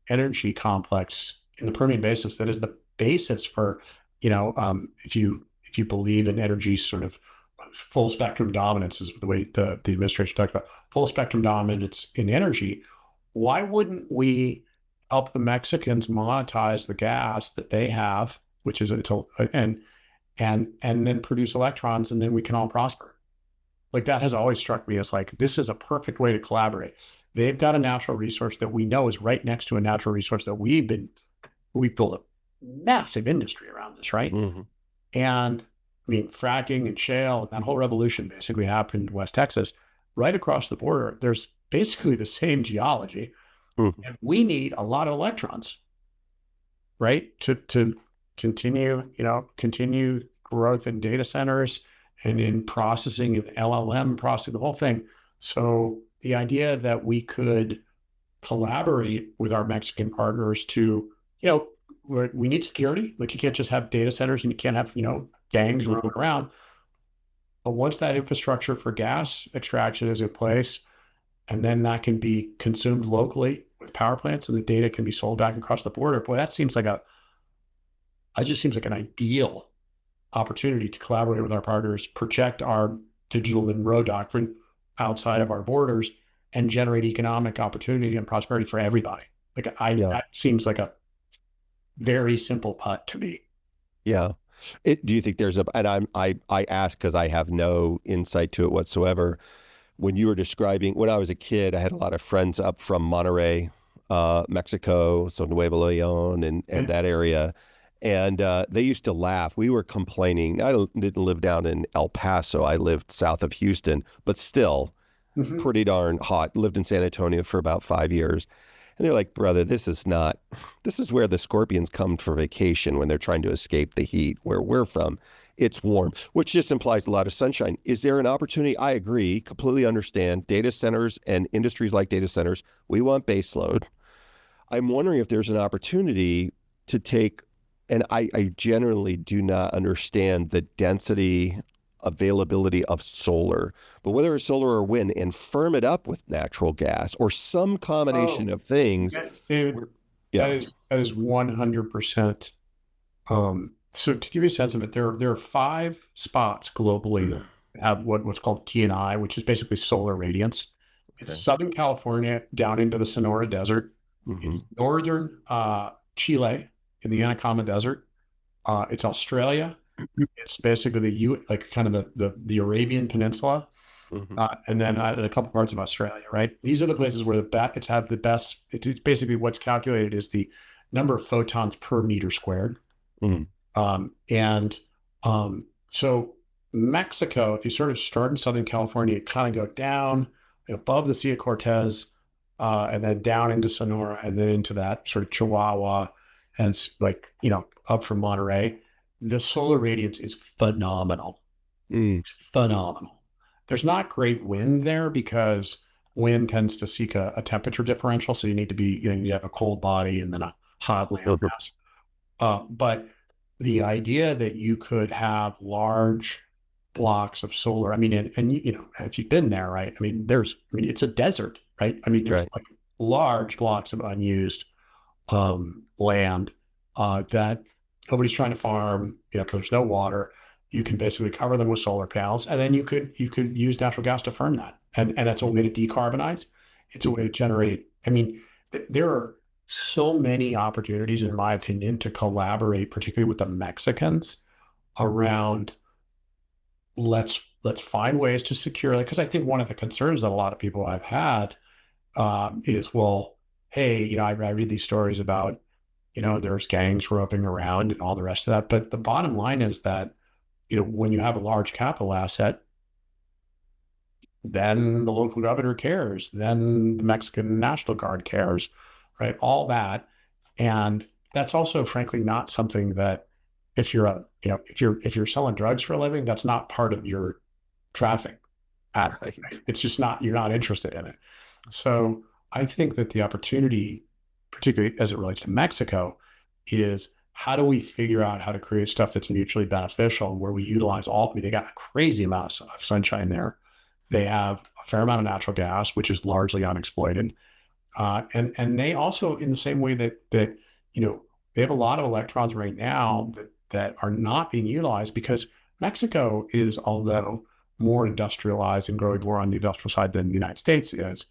energy complex in the Permian Basin that is the basis for, if you believe in energy sort of full spectrum dominance is the way the administration talked about full spectrum dominance in energy. Why wouldn't we help the Mexicans monetize the gas that they have, which is and then produce electrons, and then we can all prosper? Like, that has always struck me as like, this is a perfect way to collaborate. They've got a natural resource that we know is right next to a natural resource that we built a massive industry around this, right? Hmm. And fracking and shale, and that whole revolution basically happened in West Texas. Right across the border, there's basically the same geology, Hmm. and we need a lot of electrons, right? To continue growth in data centers and in processing of LLM processing, the whole thing. So the idea that we could collaborate with our Mexican partners to, we need security. Like, you can't just have data centers and you can't have, gangs Hmm. running around. But once that infrastructure for gas extraction is in place, and then that can be consumed locally with power plants and the data can be sold back across the border, boy, that just seems like an ideal opportunity to collaborate with our partners, project our Digital Monroe Doctrine outside of our borders, and generate economic opportunity and prosperity for everybody. Yeah. That seems like a very simple putt to me. Yeah. Do you think there's and I ask because I have no insight to it whatsoever. When you were describing, when I was a kid, I had a lot of friends up from Monterrey, Mexico, so Nuevo Leon and Yeah. that area. And they used to laugh. We were complaining. Didn't live down in El Paso. I lived south of Houston, but still Mm-hmm. pretty darn hot. Lived in San Antonio for about 5 years. And they're like, brother, this is where the scorpions come for vacation when they're trying to escape the heat. Where we're from, it's warm, which just implies a lot of sunshine. Is there an opportunity? I agree, completely understand data centers and industries like data centers. We want base load. I'm wondering if there's an opportunity to take, and I generally do not understand the density availability of solar, but whether it's solar or wind, and firm it up with natural gas or some combination Oh, of things. yes, dude, Yeah. that is 100% So to give you a sense of it, there are 5 spots globally that have what's called TNI, which is basically solar radiance. It's Okay. Southern California down into the Sonora Desert. It's Hmm. northern Chile in the Atacama Desert. It's Australia. It's basically like kind of the Arabian Peninsula, Hmm. and then a couple parts of Australia. Right, these are the places where it's had the best. It's basically what's calculated is the number of photons per meter squared. Mm. And so Mexico, if you sort of start in Southern California, you kind of go down above the Sea of Cortez, and then down into Sonora, and then into that sort of Chihuahua, and like, up from Monterey. The solar radiance is phenomenal. Mm. It's phenomenal. There's not great wind there because wind tends to seek a temperature differential. So you need to be, you have a cold body and then a hot Mhm. landmass. But the idea that you could have large blocks of solar, I mean, and if you've been there, right? I mean, it's a desert, right? I mean, there's Right. like large blocks of unused land that nobody's trying to farm, 'cause there's no water. You can basically cover them with solar panels, and then you could use natural gas to firm that, and that's a way to decarbonize. It's a way to generate. I mean, there are so many opportunities, in my opinion, to collaborate, particularly with the Mexicans, around let's find ways to secure it. Because I think one of the concerns that a lot of people I've had is, well, hey, I read these stories about, there's gangs roping around and all the rest of that. But the bottom line is that, when you have a large capital asset, then the local governor cares, then the Mexican National Guard cares, right? All that. And that's also, frankly, not something that if you're if you're selling drugs for a living, that's not part of your traffic pattern. Right. Right? It's just not, you're not interested in it. So I think that the opportunity, particularly as it relates to Mexico, is how do we figure out how to create stuff that's mutually beneficial where we utilize all, I mean, they got a crazy amount of sunshine there. They have a fair amount of natural gas, which is largely unexploited. And they also, in the same way that they have a lot of electrons right now that are not being utilized because Mexico is, although more industrialized and growing more on the industrial side than the United States is,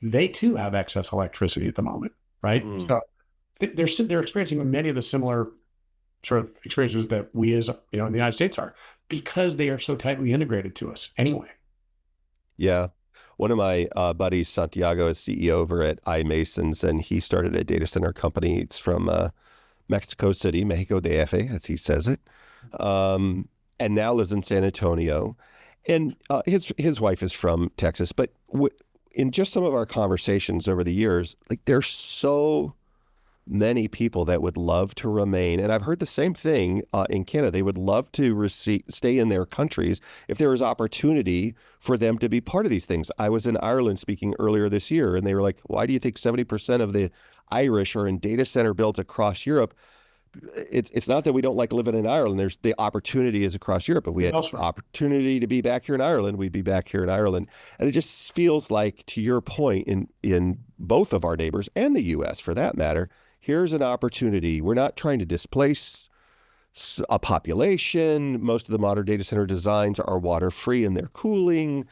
they too have excess electricity at the moment, right? Mm. So they're experiencing many of the similar sort of experiences that we, as in the United States, are, because they are so tightly integrated to us anyway. Yeah. One of my buddies, Santiago, is CEO over at iMasons, and he started a data center company. It's from Mexico City, Mexico DF, as he says it, um, and now lives in San Antonio. And his wife is from Texas, but in just some of our conversations over the years, like there's so many people that would love to remain. And I've heard the same thing in Canada. They would love to stay in their countries if there was opportunity for them to be part of these things. I was in Ireland speaking earlier this year, and they were like, why do you think 70% of the Irish are in data center builds across Europe? It's not that we don't like living in Ireland. There's the opportunity is across Europe. If we had Elsewhere. opportunity to be back here in Ireland, we'd be back here in Ireland. And it just feels like, to your point, in both of our neighbors and the U.S. for that matter, here's an opportunity. We're not trying to displace a population. Most of the modern data center designs are water free in their cooling.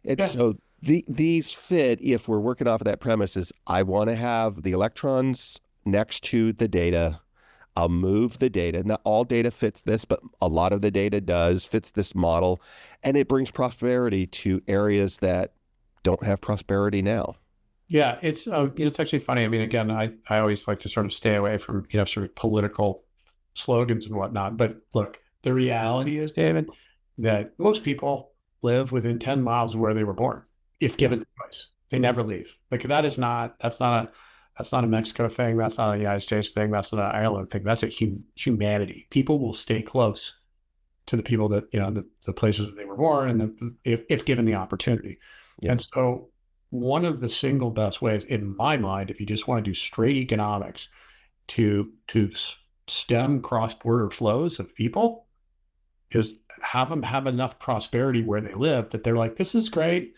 And Yeah. so these fit, if we're working off of that premise, is I want to have the electrons next to the data. I'll move the data. Not all data fits this, but a lot of the data fits this model. And it brings prosperity to areas that don't have prosperity now. Yeah, it's actually funny. I mean, again, I always like to sort of stay away from sort of political slogans and whatnot. But look, the reality is, David, that most people live within 10 miles of where they were born, if Yeah. given the choice. They never leave. Like that's not a Mexico thing. That's not a United States thing. That's not an Ireland thing. That's a humanity. People will stay close to the people that the places that they were born, and if given the opportunity. Yeah. And so one of the single best ways, in my mind, if you just want to do straight economics to stem cross-border flows of people, is have them have enough prosperity where they live that they're like, this is great.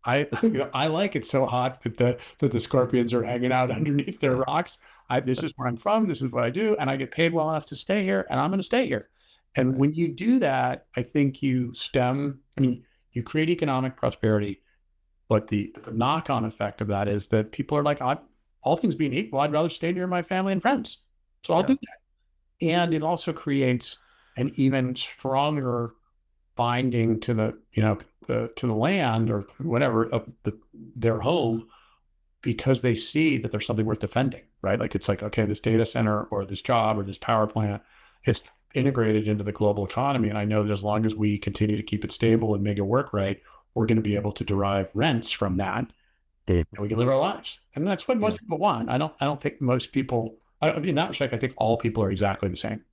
I like it so hot that the scorpions are hanging out underneath their rocks. This is where I'm from. This is what I do, and I get paid well enough to stay here, and I'm going to stay here. And Right. when you do that, I think you stem. I mean, you create economic prosperity, but the knock on effect of that is that people are like, all things being equal, I'd rather stay near my family and friends, so I'll Yeah. do that. And it also creates an even stronger binding to to the land or whatever of their home, because they see that there's something worth defending, right? Like it's like, okay, this data center or this job or this power plant is integrated into the global economy, and I know that as long as we continue to keep it stable and make it work right, we're going to be able to derive rents from that, Mhm. and we can live our lives. And that's what Yeah. most people want. I don't think most people. In that respect, I think all people are exactly the same.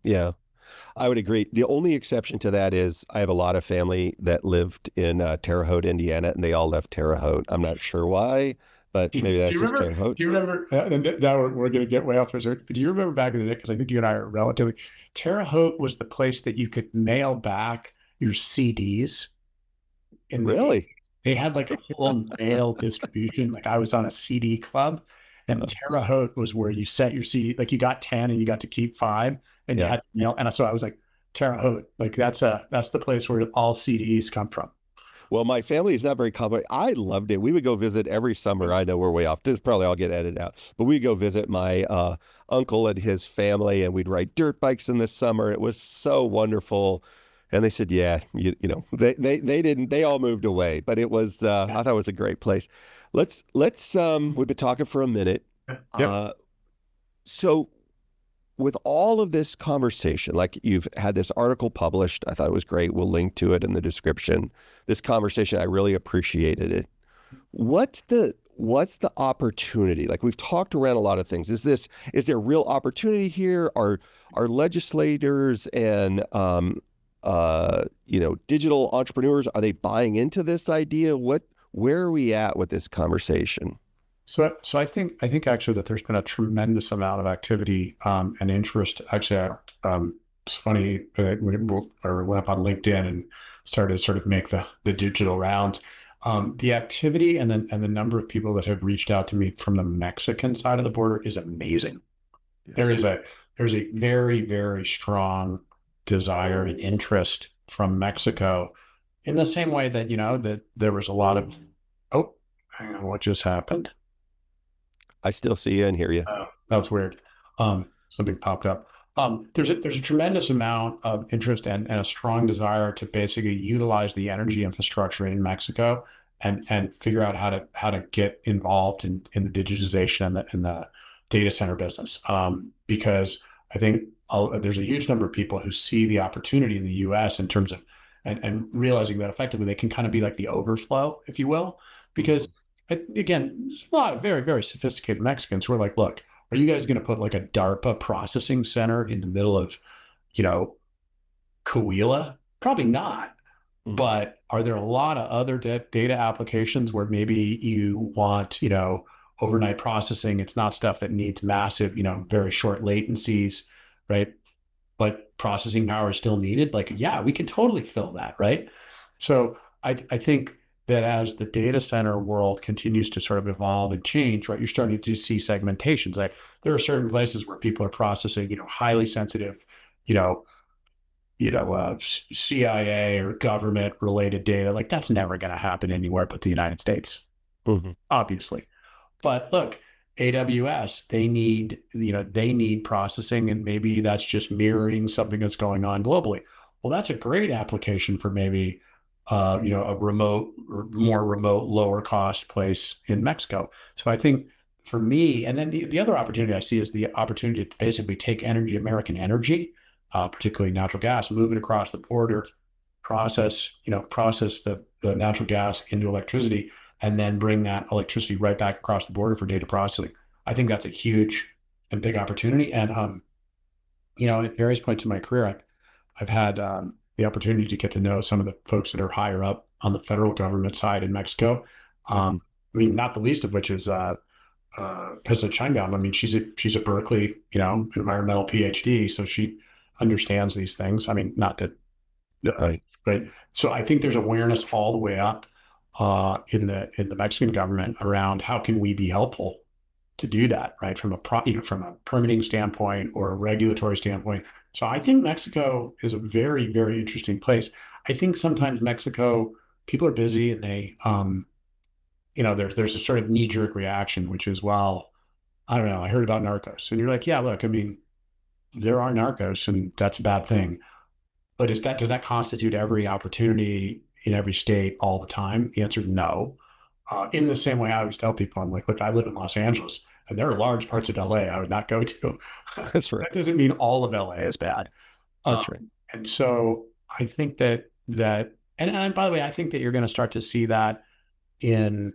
Yeah. I would agree. The only exception to that is I have a lot of family that lived in Terre Haute, Indiana, and they all left Terre Haute. I'm not sure why, but Do maybe you that's just remember? Terre Haute. Do you remember? And now we're going to get way off the reserve. But do you remember back in the day? Because I think you and I are relatively. Terre Haute was the place that you could mail back your CDs in the. Really? They had like a whole mail distribution. Like I was on a CD club, and Uh, Terre Haute was where you set your CD. Like you got 10, and you got to keep 5, and you yeah. had to mail. And so I was like, Terre Haute, like that's the place where all CDs come from. Well, my family is not very complicated. I loved it. We would go visit every summer. I know we're way off. This probably all get edited out, but we'd go visit my uncle and his family, and we'd ride dirt bikes in the summer. It was so wonderful. And they said, yeah, they didn't, they all moved away, but it was, I thought it was a great place. We've been talking for a minute. Yep. Uh, so with all of this conversation, like you've had this article published, I thought it was great. We'll link to it in the description. This conversation, I really appreciated it. What's the opportunity? Like we've talked around a lot of things. Is there real opportunity here? Are legislators and digital entrepreneurs, are they buying into this idea? Where are we at with this conversation? So I think actually that there's been a tremendous amount of activity and interest. Actually, it's funny. I went up on LinkedIn and started to sort of make the digital rounds. The activity and the number of people that have reached out to me from the Mexican side of the border is amazing. Yeah. There's a very, very strong desire and interest from Mexico, in the same way that that there was a lot of, oh, hang on, what just happened? I still see you and hear you. That was weird. Something popped up. There's a tremendous amount of interest and a strong desire to basically utilize the energy infrastructure in Mexico and figure out how to get involved in the digitization and the data center business. Because I think there's a huge number of people who see the opportunity in the U.S. in terms of and realizing that effectively they can kind of be like the overflow, if you will, because Mhm. again, there's a lot of very, very sophisticated Mexicans who are like, look, are you guys going to put like a DARPA processing center in the middle of, you know, Coahuila? Probably not. Mhm. But are there a lot of other data applications where maybe you want, overnight processing? It's not stuff that needs massive, very short latencies, right? But processing power is still needed. Like, yeah, we can totally fill that, right? So I think that as the data center world continues to sort of evolve and change, right, you're starting to see segmentations. Like there are certain places where people are processing, highly sensitive, you know, CIA or government related data. Like that's never going to happen anywhere but the United States, Mhm. obviously. But look, AWS, they need processing, and maybe that's just mirroring something that's going on globally. Well, that's a great application for maybe a remote or more remote, lower cost place in Mexico. So I think for me, and then the other opportunity I see is the opportunity to basically take American energy, particularly natural gas, move it across the border, process the natural gas into electricity, and then bring that electricity right back across the border for data processing. I think that's a huge and big opportunity. And at various points in my career, I've had the opportunity to get to know some of the folks that are higher up on the federal government side in Mexico. Mhm. I mean, not the least of which is President Changam. I mean, she's a Berkeley, environmental PhD, so she understands these things. I mean, not that, Right. right? So I think there's awareness all the way up. in the Mexican government around how can we be helpful to do that, right? From a permitting standpoint or a regulatory standpoint. So I think Mexico is a very, very interesting place. I think sometimes Mexico, people are busy and they, there's a sort of knee jerk reaction, which is, well, I don't know, I heard about narcos. And you're like, yeah, look, I mean, there are narcos and that's a bad thing. But does that constitute every opportunity in every state all the time? The answer is no. In the same way, I always tell people, I'm like, look, I live in Los Angeles, and there are large parts of LA I would not go to. That's right. That doesn't mean all of LA is bad. That's right. And so I think and by the way, I think that you're going to start to see that in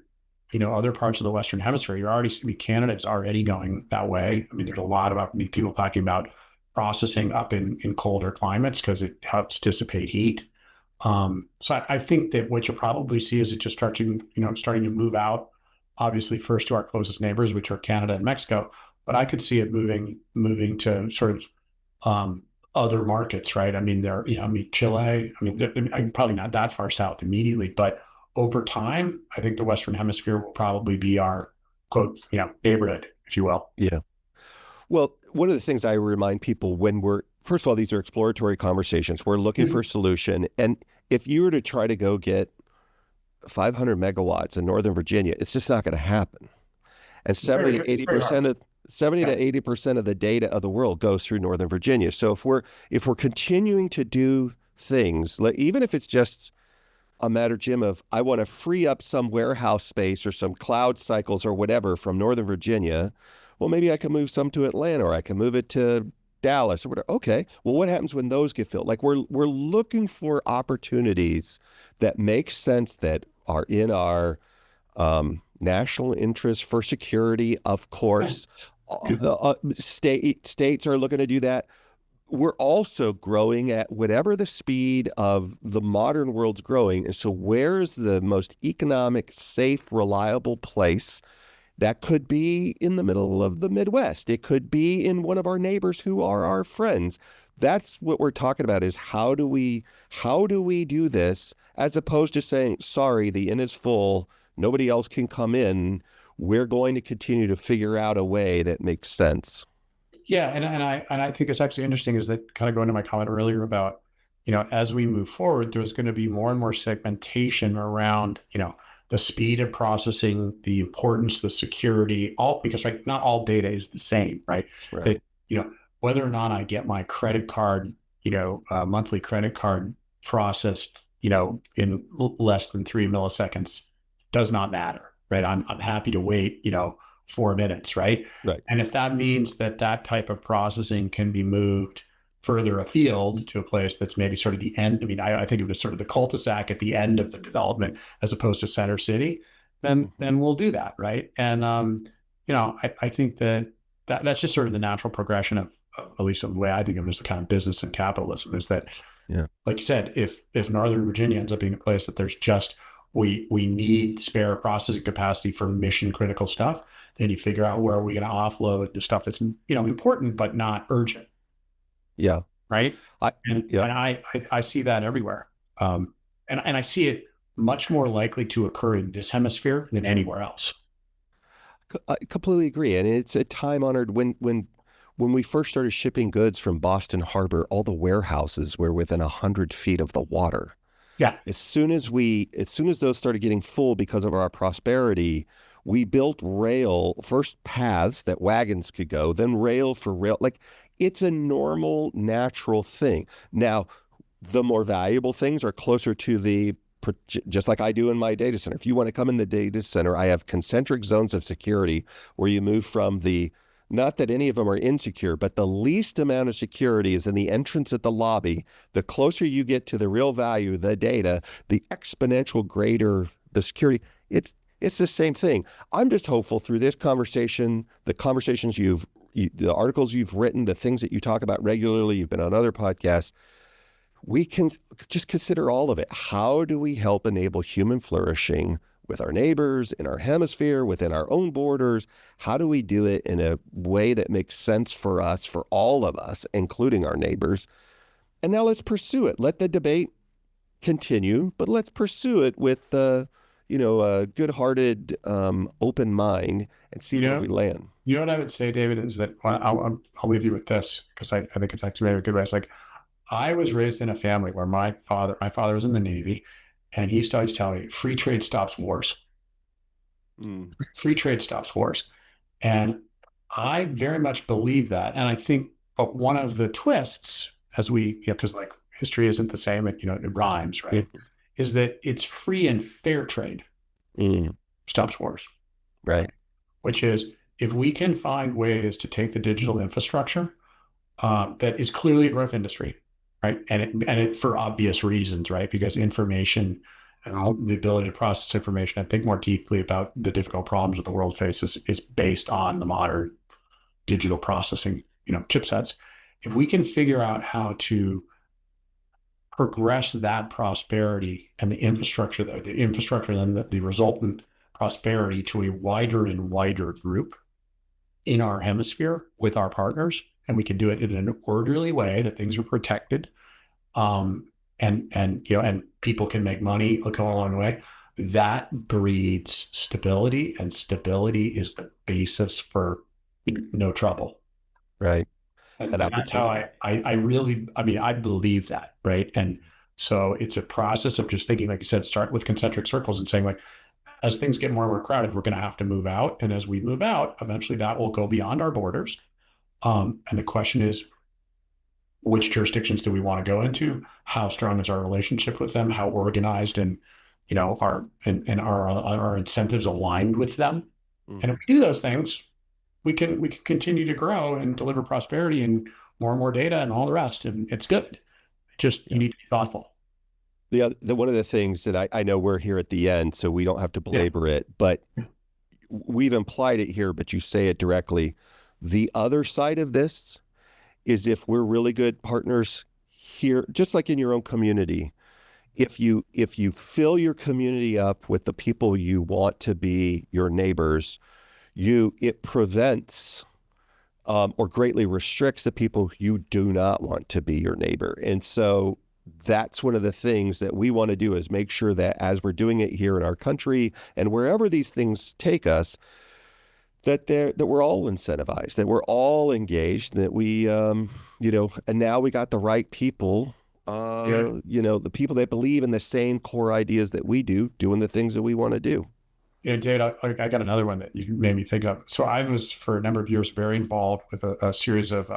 other parts of the Western Hemisphere. Canada is already going that way. I mean, there's a lot about people talking about processing up in colder climates because it helps dissipate heat. So I think that what you'll probably see is it just starting to move out, obviously first to our closest neighbors, which are Canada and Mexico, but I could see it moving to sort of other markets, right? I mean, Chile, I mean, I'm probably not that far south immediately, but over time, I think the Western Hemisphere will probably be our quote, neighborhood, if you will. Yeah. Well, one of the things I remind people first of all, these are exploratory conversations. We're looking for a solution. And if you were to try to go get 500 megawatts in Northern Virginia, it's just not going to happen. And 70 to 80% of 80% of the data of the world goes through Northern Virginia. So if we're continuing to do things, even if it's just a matter, Jim, of I want to free up some warehouse space or some cloud cycles or whatever from Northern Virginia, well, maybe I can move some to Atlanta or I can move it to Dallas or whatever. Okay. Well, what happens when those get filled? Like we're looking for opportunities that make sense, that are in our national interest for security. Of course, the states are looking to do that. We're also growing at whatever the speed of the modern world's growing. And so where's the most economic, safe, reliable place? That could be in the middle of the Midwest. It could be in one of our neighbors who are our friends. That's what we're talking about, is how do we do this, as opposed to saying, sorry, the inn is full, nobody else can come in. We're going to continue to figure out a way that makes sense. Yeah, and I think it's actually interesting is that kind of going to my comment earlier about, as we move forward, there's going to be more and more segmentation around, the speed of processing, the importance, the security, all because not all data is the same, right? Right. That, whether or not I get my credit card, monthly credit card processed, in less than 3 milliseconds does not matter, right? I'm happy to wait, 4 minutes, right? Right. And if that means that type of processing can be moved further afield to a place that's maybe sort of the end. I mean, I think it was sort of the cul-de-sac at the end of the development as opposed to center city, then we'll do that, right? And I think that's just sort of the natural progression of at least the way I think of it as the kind of business and capitalism is that, like you said, if Northern Virginia ends up being a place that there's just we need spare processing capacity for mission critical stuff, then you figure out where are we going to offload the stuff that's important but not urgent. Yeah. Right. I see that everywhere. And I see it much more likely to occur in this hemisphere than anywhere else. I completely agree. And it's a time honored when we first started shipping goods from Boston Harbor, all the warehouses were within 100 feet of the water. Yeah. As soon as those started getting full because of our prosperity, we built rail, first paths that wagons could go, then rail for rail. Like, it's a normal, natural thing. Now, the more valuable things are closer to just like I do in my data center. If you want to come in the data center, I have concentric zones of security where you move from not that any of them are insecure, but the least amount of security is in the entrance at the lobby. The closer you get to the real value, the data, the exponential greater the security. It's the same thing. I'm just hopeful through this conversation, the conversations the articles you've written, the things that you talk about regularly, you've been on other podcasts, we can just consider all of it. How do we help enable human flourishing with our neighbors, in our hemisphere, within our own borders? How do we do it in a way that makes sense for us, for all of us, including our neighbors? And now let's pursue it. Let the debate continue, but let's pursue it with a good-hearted, open mind and see where we land. You know what I would say, David, is that I'll leave you with this because I think it's actually maybe a good way. It's like I was raised in a family where my father was in the Navy, and he used to always tell me, free trade stops wars. Free trade stops wars. And I very much believe that. And I think, but one of the twists, because like history isn't the same, it rhymes, right? Is that it's free and fair trade stops wars. Right. Which is, if we can find ways to take the digital infrastructure that is clearly a growth industry, right? And it for obvious reasons, right? Because information and the ability to process information and think more deeply about the difficult problems that the world faces is based on the modern digital processing, chipsets. If we can figure out how to progress that prosperity and the infrastructure and the resultant prosperity to a wider and wider group in our hemisphere with our partners, and we can do it in an orderly way that things are protected, and people can make money go along the way. That breeds stability, and stability is the basis for no trouble. Right. And that's how I believe that, right? And so it's a process of just thinking, like you said, start with concentric circles and saying, like, as things get more and more crowded, we're going to have to move out. And as we move out, eventually that will go beyond our borders. And the question is, which jurisdictions do we want to go into? How strong is our relationship with them? How organized and our incentives aligned with them? And if we do those things, we can continue to grow and deliver prosperity and more data and all the rest. And it's good. Just you need to be thoughtful. One of the things that I know we're here at the end, so we don't have to belabor it, but we've implied it here, but you say it directly. The other side of this is, if we're really good partners here, just like in your own community, if you fill your community up with the people you want to be your neighbors, it prevents or greatly restricts the people you do not want to be your neighbor. And so that's one of the things that we want to do, is make sure that as we're doing it here in our country and wherever these things take us, that we're all incentivized, that we're all engaged, that we, and now we got the right people, the people that believe in the same core ideas that we do, doing the things that we want to do. David, I got another one that you made me think of. So I was, for a number of years, very involved with a series of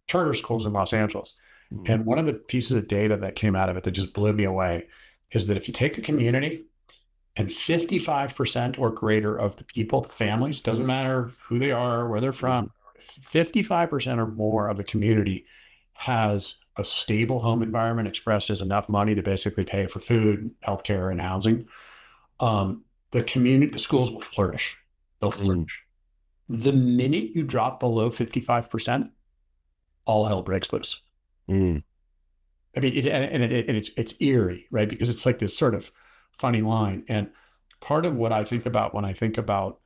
charter schools in Los Angeles. And one of the pieces of data that came out of it that just blew me away is that if you take a community and 55% or greater of the people, the families, doesn't matter who they are, where they're from, 55% or more of the community has a stable home environment expressed as enough money to basically pay for food, healthcare, and housing, the schools will flourish. They'll flourish. The minute you drop below 55%, all hell breaks loose. I mean, it's eerie, right? Because it's like this sort of funny line. And part of what I think about when I think about,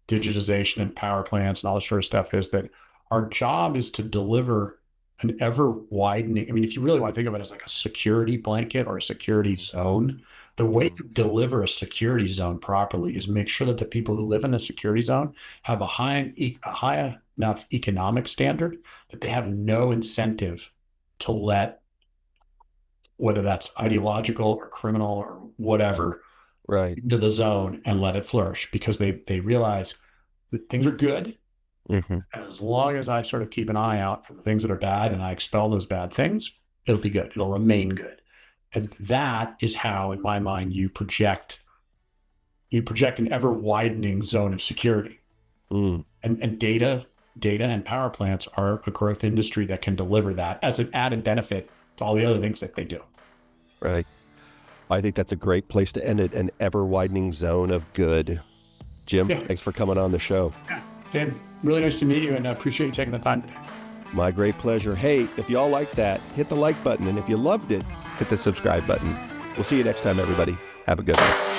digitization and power plants and all this sort of stuff is that our job is to deliver an ever widening. I mean, if you really want to think of it as like a security blanket or a security zone, the way to deliver a security zone properly is make sure that the people who live in a security zone have a high enough economic standard that they have no incentive to let, whether that's ideological or criminal or whatever, right, into the zone and let it flourish, because they realize that things are good. And as long as I sort of keep an eye out for the things that are bad and I expel those bad things, it'll be good. It'll remain good. And that is how, in my mind, you project an ever widening zone of security. And data and power plants are a growth industry that can deliver that as an added benefit to all the other things that they do. Right. I think that's a great place to end it, an ever widening zone of good. Jim, thanks for coming on the show. Yeah. Dan, really nice to meet you, and I appreciate you taking the time today. My great pleasure. Hey, if y'all like that, hit the like button. And if you loved it, hit the subscribe button. We'll see you next time, everybody. Have a good one.